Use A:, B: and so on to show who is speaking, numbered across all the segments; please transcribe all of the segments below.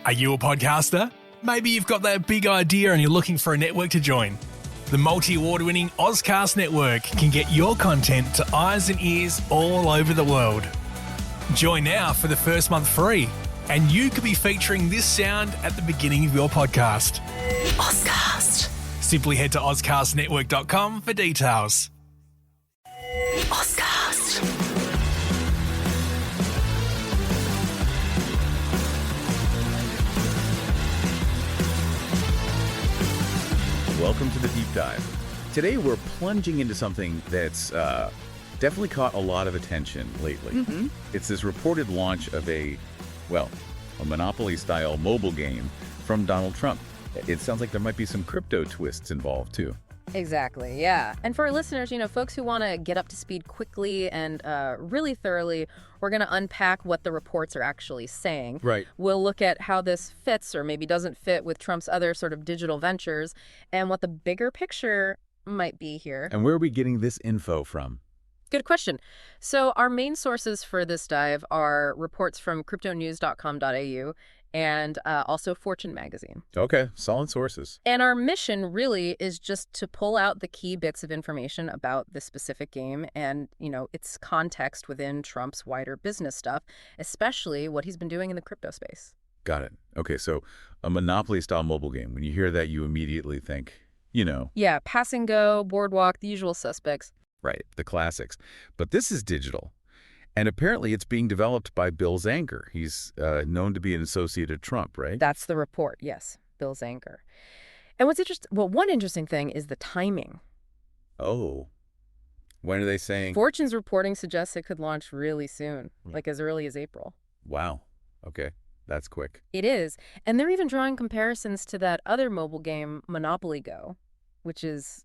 A: Are you a podcaster? Maybe you've got that big idea and you're looking for a network to join. The multi-award-winning Ozcast Network can get your content to eyes and ears all over the world. Join now for the first month free, and you could be featuring this sound at the beginning of your podcast.
B: Ozcast.
A: Simply head to ozcastnetwork.com for details.
B: Ozcast.
C: Welcome to the Deep Dive. Today we're plunging into something that's definitely caught a lot of attention lately. It's this reported launch of a Monopoly-style mobile game from Donald Trump. It sounds like there might be some crypto twists involved, too.
D: Exactly, yeah. And for our listeners, folks who want to get up to speed quickly and really thoroughly, we're going to unpack what the reports are actually saying.
C: Right.
D: We'll look at how this fits or maybe doesn't fit with Trump's other sort of digital ventures and what the bigger picture might be here.
C: And where are we getting this info from?
D: Good question. So our main sources for this dive are reports from cryptonews.com.au and also Fortune magazine.
C: Okay, solid sources.
D: And our mission really is just to pull out the key bits of information about this specific game and, its context within Trump's wider business stuff, especially what he's been doing in the crypto space.
C: Got it. Okay, so a Monopoly-style mobile game. When you hear that, you immediately think,
D: Yeah, Pass and Go, Boardwalk, the usual suspects.
C: Right, the classics. But this is digital. And apparently it's being developed by Bill Zanker. He's known to be an associate of Trump, right?
D: That's the report, yes, Bill Zanker. And what's interesting, one interesting thing is the timing.
C: Oh. When are they saying?
D: Fortune's reporting suggests it could launch really soon, like as early as April.
C: Wow. Okay. That's quick.
D: It is. And they're even drawing comparisons to that other mobile game, Monopoly Go, which is,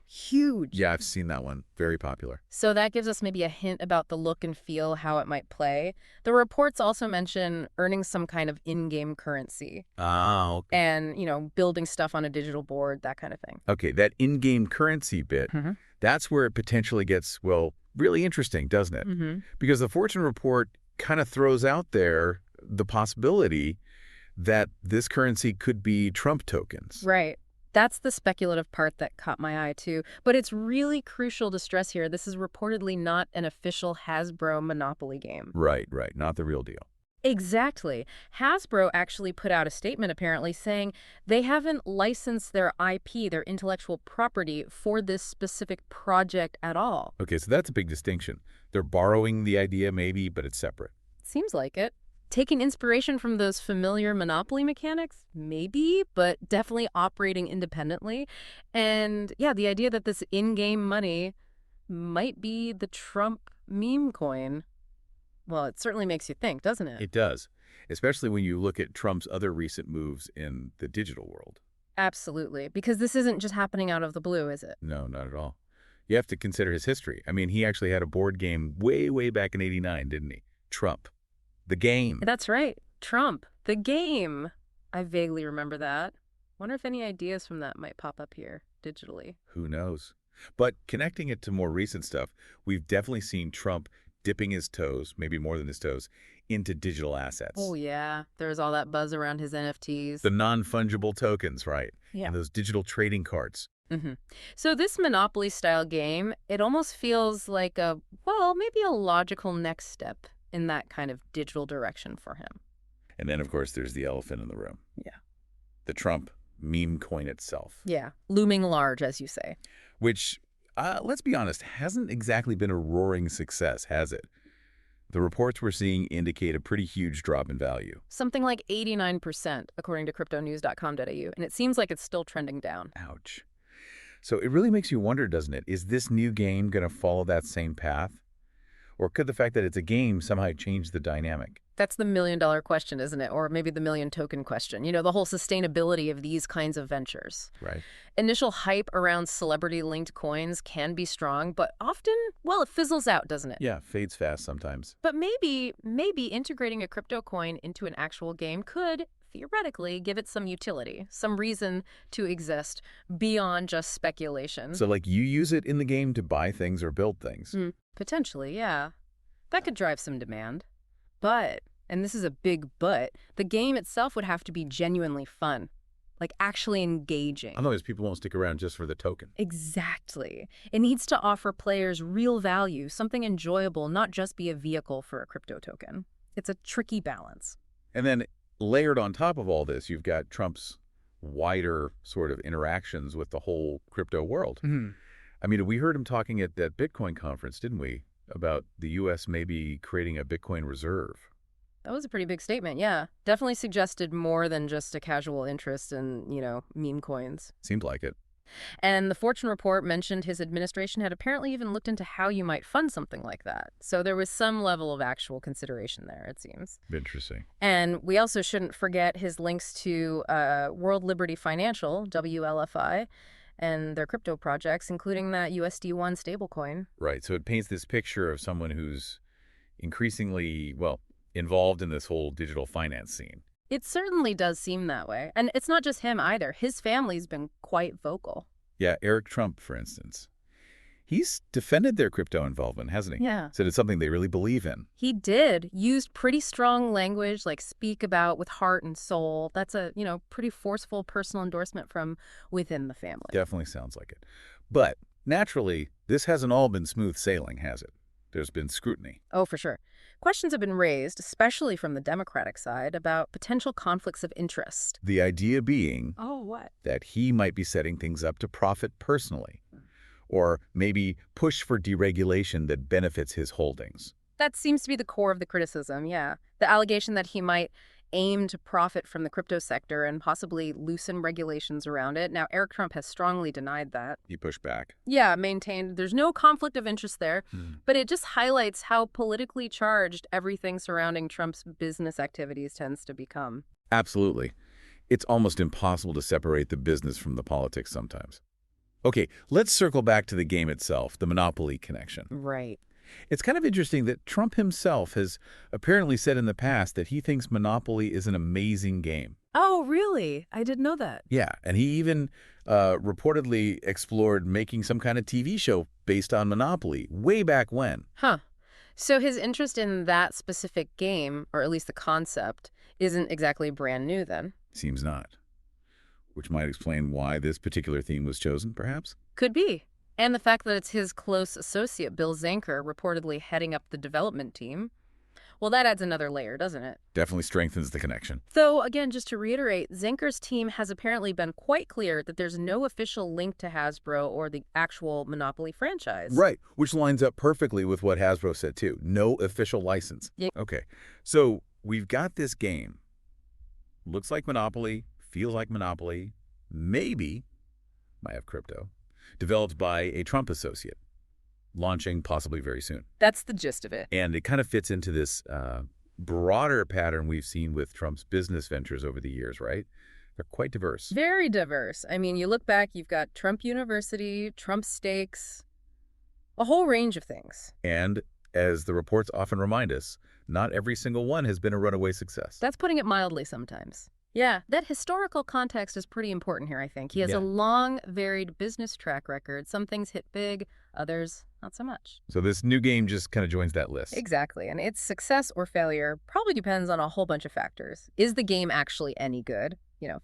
D: huge.
C: Yeah, I've seen that one. Very popular.
D: So that gives us maybe a hint about the look and feel, how it might play. The reports also mention earning some kind of in-game currency.
C: Ah, okay.
D: And, building stuff on a digital board, that kind of thing.
C: Okay, that in-game currency bit, that's where it potentially gets, really interesting, doesn't it? Because the Fortune report kind of throws out there the possibility that this currency could be Trump tokens.
D: Right. That's the speculative part that caught my eye, too. But it's really crucial to stress here, this is reportedly not an official Hasbro Monopoly game.
C: Right. Not the real deal.
D: Exactly. Hasbro actually put out a statement, apparently, saying they haven't licensed their IP, their intellectual property, for this specific project at all.
C: Okay, so that's a big distinction. They're borrowing the idea, maybe, but it's separate.
D: Seems like it. Taking inspiration from those familiar Monopoly mechanics? Maybe, but definitely operating independently. And yeah, the idea that this in-game money might be the Trump meme coin, well, it certainly makes you think, doesn't it?
C: It does, especially when you look at Trump's other recent moves in the digital world.
D: Absolutely, because this isn't just happening out of the blue, is it?
C: No, not at all. You have to consider his history. I mean, he actually had a board game way back in '89, didn't he? Trump. The game.
D: That's right. Trump. The game. I vaguely remember that. Wonder if any ideas from that might pop up here digitally.
C: Who knows? But connecting it to more recent stuff, we've definitely seen Trump dipping his toes, maybe more than his toes, into digital assets.
D: Oh, yeah. There's all that buzz around his NFTs.
C: The non-fungible tokens, right?
D: Yeah.
C: And those digital trading cards.
D: So this Monopoly-style game, it almost feels like maybe a logical next step in that kind of digital direction for him.
C: And then, of course, there's the elephant in the room.
D: Yeah.
C: The Trump meme coin itself.
D: Yeah. Looming large, as you say.
C: Which, let's be honest, hasn't exactly been a roaring success, has it? The reports we're seeing indicate a pretty huge drop in value.
D: Something like 89%, according to cryptonews.com.au. And it seems like it's still trending down.
C: Ouch. So it really makes you wonder, doesn't it? Is this new game going to follow that same path? Or could the fact that it's a game somehow change the dynamic?
D: That's the million-dollar question, isn't it? Or maybe the million-token question. The whole sustainability of these kinds of ventures.
C: Right.
D: Initial hype around celebrity-linked coins can be strong, but often, it fizzles out, doesn't it?
C: Yeah, fades fast sometimes.
D: But maybe integrating a crypto coin into an actual game could theoretically give it some utility, some reason to exist beyond just speculation.
C: So like you use it in the game to buy things or build things?
D: Potentially, yeah. That could drive some demand. But and this is a big but, the game itself would have to be genuinely fun, like actually engaging.
C: Otherwise, people won't stick around just for the token.
D: Exactly. It needs to offer players real value, something enjoyable, not just be a vehicle for a crypto token. It's a tricky balance.
C: And then layered on top of all this, you've got Trump's wider sort of interactions with the whole crypto world. I mean, we heard him talking at that Bitcoin conference, didn't we, about the U.S. maybe creating a Bitcoin reserve.
D: That was a pretty big statement, yeah. Definitely suggested more than just a casual interest in, meme coins.
C: Seemed like it.
D: And the Fortune report mentioned his administration had apparently even looked into how you might fund something like that. So there was some level of actual consideration there, it seems.
C: Interesting.
D: And we also shouldn't forget his links to World Liberty Financial, WLFI, and their crypto projects, including that USD1 stablecoin.
C: Right. So it paints this picture of someone who's increasingly, well, involved in this whole digital finance scene.
D: It certainly does seem that way. And it's not just him either. His family's been quite vocal.
C: Yeah, Eric Trump, for instance. He's defended their crypto involvement, hasn't he?
D: Yeah.
C: Said it's something they really believe in.
D: He did. Used pretty strong language, like speak about with heart and soul. That's a, pretty forceful personal endorsement from within the family.
C: Definitely sounds like it. But naturally, this hasn't all been smooth sailing, has it? There's been scrutiny.
D: Oh, for sure. Questions have been raised, especially from the Democratic side, about potential conflicts of interest.
C: The idea being
D: What?
C: that he might be setting things up to profit personally, or maybe push for deregulation that benefits his holdings.
D: That seems to be the core of the criticism, yeah. The allegation that he might aim to profit from the crypto sector and possibly loosen regulations around it. Now, Eric Trump has strongly denied that.
C: He pushed back.
D: Yeah, maintained there's no conflict of interest there, but it just highlights how politically charged everything surrounding Trump's business activities tends to become.
C: Absolutely. It's almost impossible to separate the business from the politics sometimes. Okay, let's circle back to the game itself, the Monopoly connection.
D: Right.
C: It's kind of interesting that Trump himself has apparently said in the past that he thinks Monopoly is an amazing game.
D: Oh, really? I didn't know that.
C: Yeah, and he even reportedly explored making some kind of TV show based on Monopoly way back when.
D: Huh. So his interest in that specific game, or at least the concept, isn't exactly brand new then?
C: Seems not. Which might explain why this particular theme was chosen, perhaps?
D: Could be. And the fact that it's his close associate, Bill Zanker, reportedly heading up the development team. Well, that adds another layer, doesn't it?
C: Definitely strengthens the connection.
D: Though, again, just to reiterate, Zanker's team has apparently been quite clear that there's no official link to Hasbro or the actual Monopoly franchise.
C: Right, which lines up perfectly with what Hasbro said, too. No official license.
D: Yeah.
C: Okay, so we've got this game. Looks like Monopoly, feels like Monopoly, maybe might have crypto. Developed by a Trump associate, launching possibly very soon.
D: That's the gist of it.
C: And it kind of fits into this broader pattern we've seen with Trump's business ventures over the years, right? They're quite diverse.
D: Very diverse. I mean, you look back, you've got Trump University, Trump Steaks, a whole range of things.
C: And as the reports often remind us, not every single one has been a runaway success.
D: That's putting it mildly sometimes. Yeah, that historical context is pretty important here, I think. He has a long, varied business track record. Some things hit big, others not so much.
C: So this new game just kind of joins that list.
D: Exactly, and its success or failure probably depends on a whole bunch of factors. Is the game actually any good?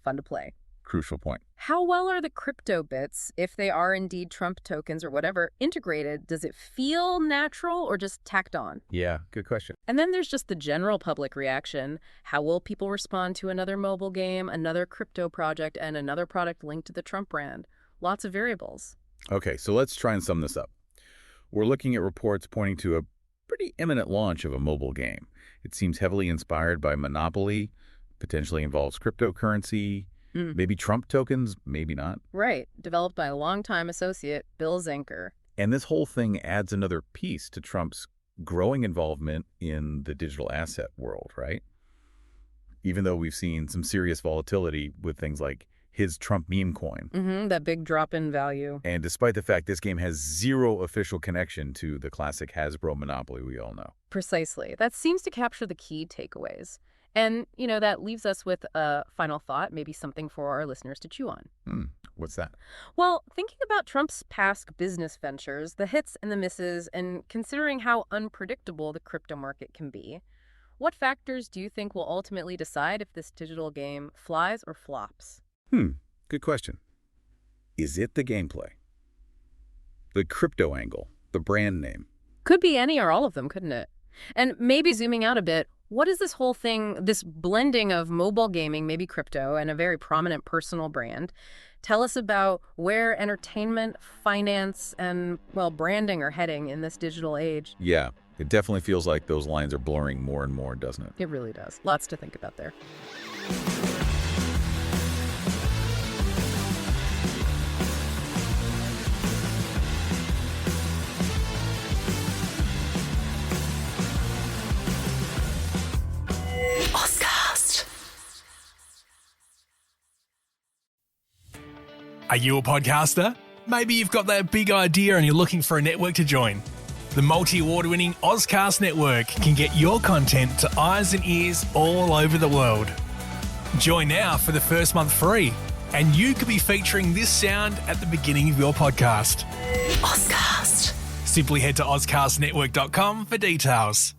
D: Fun to play.
C: Crucial point.
D: How well are the crypto bits, if they are indeed Trump tokens or whatever, integrated? Does it feel natural or just tacked on?
C: Yeah, good question.
D: And then there's just the general public reaction. How will people respond to another mobile game, another crypto project, and another product linked to the Trump brand? Lots of variables.
C: Okay, so let's try and sum this up. We're looking at reports pointing to a pretty imminent launch of a mobile game. It seems heavily inspired by Monopoly, potentially involves cryptocurrency, maybe Trump tokens, maybe not.
D: Right. Developed by a longtime associate, Bill Zanker.
C: And this whole thing adds another piece to Trump's growing involvement in the digital asset world, right? Even though we've seen some serious volatility with things like his Trump meme coin.
D: That big drop in value.
C: And despite the fact this game has zero official connection to the classic Hasbro Monopoly we all know.
D: Precisely. That seems to capture the key takeaways. And, that leaves us with a final thought, maybe something for our listeners to chew on.
C: What's that?
D: Well, thinking about Trump's past business ventures, the hits and the misses, and considering how unpredictable the crypto market can be, What factors do you think will ultimately decide if this digital game flies or flops?
C: Good question. Is it the gameplay? The crypto angle? The brand name?
D: Could be any or all of them, couldn't it? And maybe zooming out a bit, what is this whole thing, this blending of mobile gaming, maybe crypto, and a very prominent personal brand? Tell us about where entertainment, finance, and, well, branding are heading in this digital age.
C: Yeah, it definitely feels like those lines are blurring more and more, doesn't it?
D: It really does. Lots to think about there.
A: Are you a podcaster? Maybe you've got that big idea and you're looking for a network to join. The multi-award-winning Ozcast Network can get your content to eyes and ears all over the world. Join now for the first month free, and you could be featuring this sound at the beginning of your podcast.
B: Ozcast.
A: Simply head to ozcastnetwork.com for details.